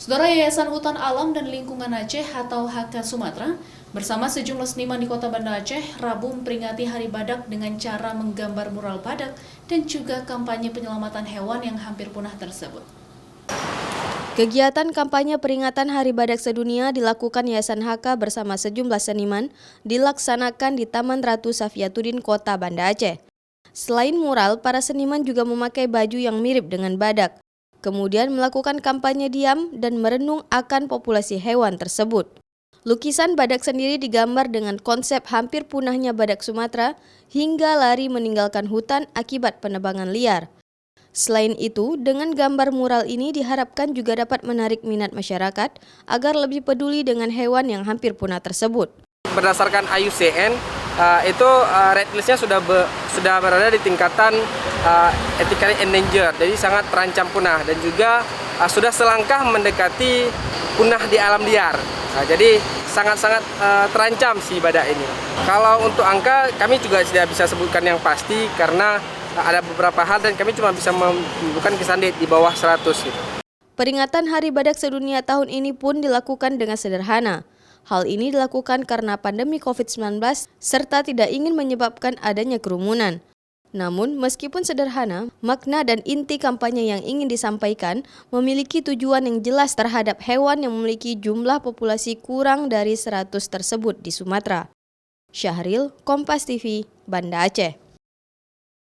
Saudara Yayasan Hutan Alam dan Lingkungan Aceh atau HK Sumatera bersama sejumlah seniman di Kota Banda Aceh Rabu memperingati Hari Badak dengan cara menggambar mural badak dan juga kampanye penyelamatan hewan yang hampir punah tersebut. Kegiatan kampanye peringatan Hari Badak Sedunia dilakukan Yayasan HK bersama sejumlah seniman dilaksanakan di Taman Ratu Safiatuddin Kota Banda Aceh. Selain mural, para seniman juga memakai baju yang mirip dengan badak. Kemudian melakukan kampanye diam dan merenung akan populasi hewan tersebut. Lukisan badak sendiri digambar dengan konsep hampir punahnya badak Sumatera hingga lari meninggalkan hutan akibat penebangan liar. Selain itu, dengan gambar mural ini diharapkan juga dapat menarik minat masyarakat agar lebih peduli dengan hewan yang hampir punah tersebut. Berdasarkan IUCN, itu red list-nya sudah berada di tingkatan ethically endangered, jadi sangat terancam punah dan juga sudah selangkah mendekati punah di alam liar. Jadi sangat-sangat terancam si badak ini. Kalau untuk angka kami juga tidak bisa sebutkan yang pasti karena ada beberapa hal dan kami cuma bisa menyebutkan kisaran di bawah 100 gitu. Peringatan Hari Badak Sedunia tahun ini pun dilakukan dengan sederhana. Hal ini dilakukan karena pandemi COVID-19 serta tidak ingin menyebabkan adanya kerumunan. Namun, meskipun sederhana, makna dan inti kampanye yang ingin disampaikan memiliki tujuan yang jelas terhadap hewan yang memiliki jumlah populasi kurang dari 100 tersebut di Sumatera. Syahril, Kompas TV, Banda Aceh.